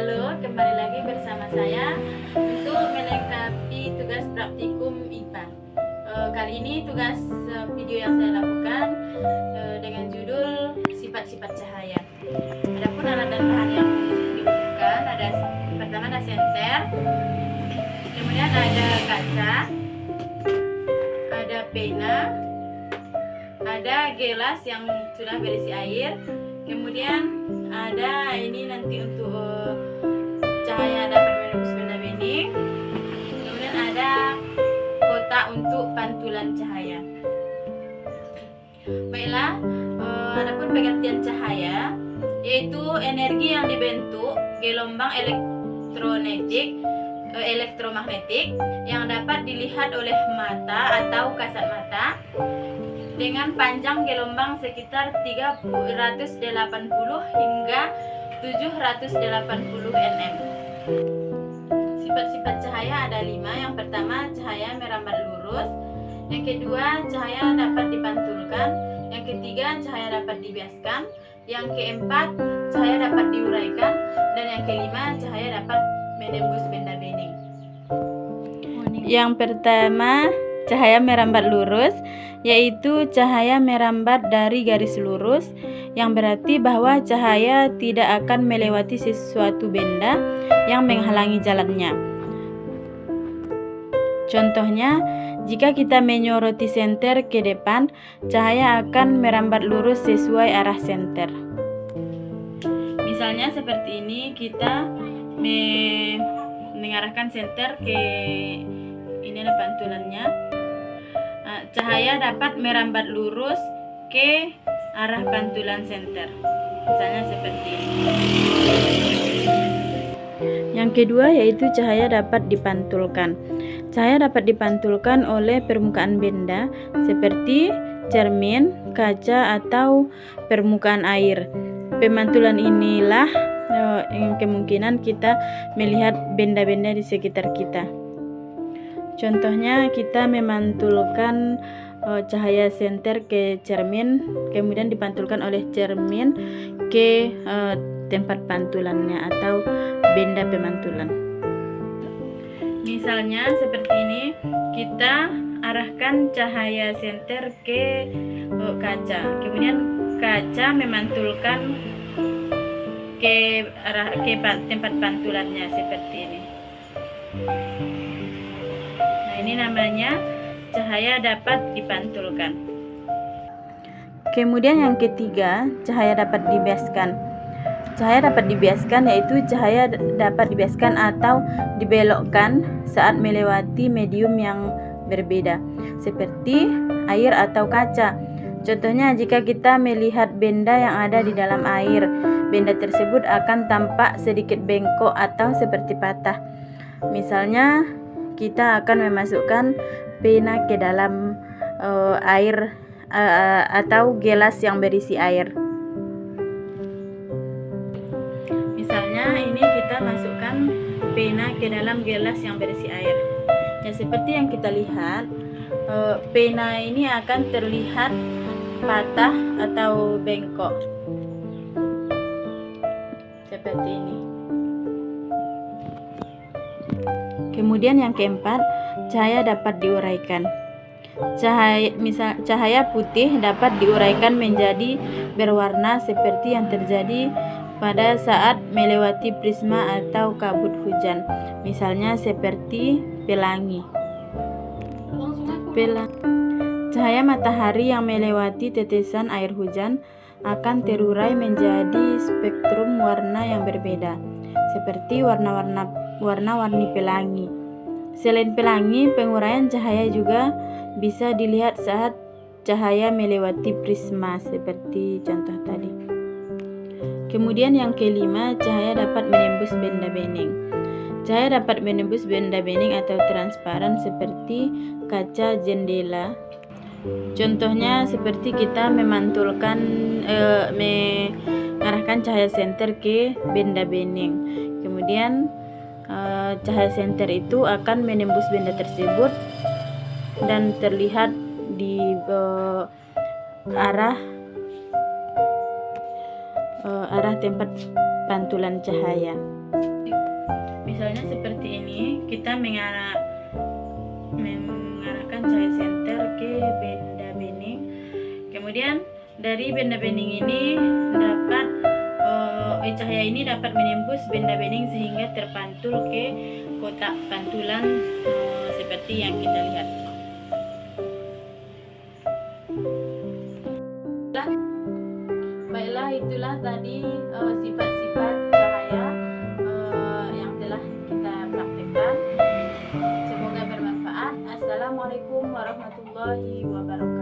Halo, kembali lagi bersama saya untuk melengkapi tugas praktikum IPA. Kali ini tugas video yang saya lakukan dengan judul sifat-sifat cahaya. Adapun alat dan bahan yang dibutuhkan pertama ada senter, kemudian ada kaca, ada pena, ada gelas yang sudah berisi air, kemudian ada ini nanti untuk cahaya dapat menembus benda bening, kemudian ada kotak untuk pantulan cahaya. Baiklah, adapun pengertian cahaya yaitu energi yang dibentuk gelombang elektromagnetik yang dapat dilihat oleh mata atau kasat mata dengan panjang gelombang sekitar 380 hingga 780 nm. Sifat-sifat cahaya ada 5. Yang pertama, cahaya merambat lurus. Yang kedua, cahaya dapat dipantulkan. Yang ketiga, cahaya dapat dibiaskan. Yang keempat, cahaya dapat diuraikan. Dan yang kelima, cahaya dapat menembus benda bening. Yang pertama, cahaya merambat lurus, yaitu cahaya merambat dari garis lurus, yang berarti bahwa cahaya tidak akan melewati sesuatu benda yang menghalangi jalannya. Contohnya, jika kita menyoroti senter ke depan, cahaya akan merambat lurus sesuai arah senter. Misalnya seperti ini, kita mengarahkan senter ke ini ada pantulannya. Cahaya dapat merambat lurus ke arah pantulan senter, misalnya seperti ini. Yang kedua yaitu cahaya dapat dipantulkan. Cahaya dapat dipantulkan oleh permukaan benda seperti cermin, kaca, atau permukaan air. Pemantulan inilah yang kemungkinan kita melihat benda-benda di sekitar kita. Contohnya, kita memantulkan cahaya senter ke cermin, kemudian dipantulkan oleh cermin ke tempat pantulannya atau benda pemantulan. Misalnya seperti ini, kita arahkan cahaya senter ke kaca, kemudian kaca memantulkan ke tempat pantulannya seperti ini. Ini namanya cahaya dapat dipantulkan. Kemudian yang ketiga, cahaya dapat dibiaskan. Cahaya dapat dibiaskan yaitu cahaya dapat dibiaskan atau dibelokkan saat melewati medium yang berbeda, seperti air atau kaca. Contohnya, jika kita melihat benda yang ada di dalam air, benda tersebut akan tampak sedikit bengkok atau seperti patah. Misalnya, kita akan memasukkan pena ke dalam air atau gelas yang berisi air. Misalnya ini kita masukkan pena ke dalam gelas yang berisi air. Ya, seperti yang kita lihat, pena ini akan terlihat patah atau bengkok seperti ini. Kemudian yang keempat, cahaya dapat diuraikan. Cahaya putih dapat diuraikan menjadi berwarna seperti yang terjadi pada saat melewati prisma atau kabut hujan, misalnya seperti pelangi. Cahaya matahari yang melewati tetesan air hujan akan terurai menjadi spektrum warna yang berbeda, seperti warna-warni pelangi. Selain pelangi, penguraian cahaya juga bisa dilihat saat cahaya melewati prisma seperti contoh tadi. Kemudian yang kelima, cahaya dapat menembus benda bening. Cahaya dapat menembus benda bening atau transparan seperti kaca jendela. Contohnya seperti kita mengarahkan cahaya senter ke benda bening. Kemudian cahaya senter itu akan menembus benda tersebut dan terlihat di arah tempat pantulan cahaya. Misalnya seperti ini, kita mengarahkan cahaya senter ke benda bening. Kemudian dari benda bening ini cahaya ini dapat menembus benda bening sehingga terpantul ke kotak pantulan seperti yang kita lihat. Baiklah, itulah tadi sifat-sifat cahaya yang telah kita praktekkan. Semoga bermanfaat. Assalamualaikum warahmatullahi wabarakatuh.